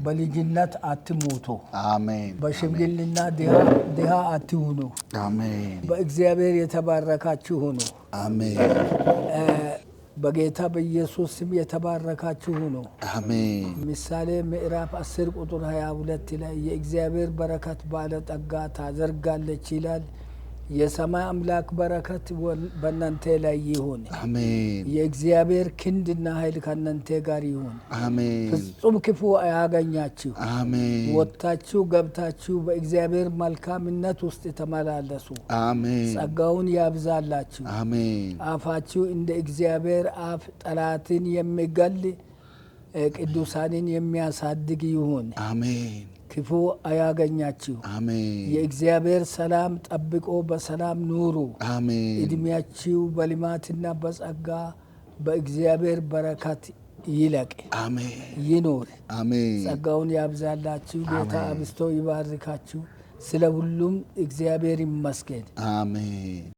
በልጅነት አትሞቱ አሜን በሽምግልና ድሃ አትሁኑ አሜን በእግዚአብሔር የተባረካችሁ ሁኑ አሜን በጌታ በኢየሱስ ስም የተባረካችሁ ሁኑ አሜን ምሳሌ ምዕራፍ 10 ቁጥር 22 ላይ የእግዚአብሔር በረከት ባለጠጋ ታደርጋለች ይላል የሰማይ አምላክ በረከት በእናንተ ላይ ይሁን አሜን የእግዚአብሔር ክንድና ኃይል ከእናንተ ጋር ይሁን አሜን ፍጹም ክፉ አያገኛችሁ አሜን ወጣችሁ ገብታችሁ በእግዚአብሔር መልካምነት ውስጥ ተመላለሱ አሜን ጸጋውን ያብዛላችሁ አሜን አፋችሁ እንደ እግዚአብሔር አፍ ጠላትን የሚገል ቅዱሳንን የሚያሳድግ ይሁን አሜን ክፉ አያገኛችሁ አሜን የእግዚአብሔር ሰላም ጠብቆ በሰላም ኑሩ አሜን እድሜያችሁ በልማትና በጸጋ በእግዚአብሔር በረከት ይለቅ አሜን ይኖር አሜን ጸጋውን ያብዛላችሁ ጌታ አብዝቶ ይባርካችሁ ስለ ሁሉም እግዚአብሔር ይመስገን አሜን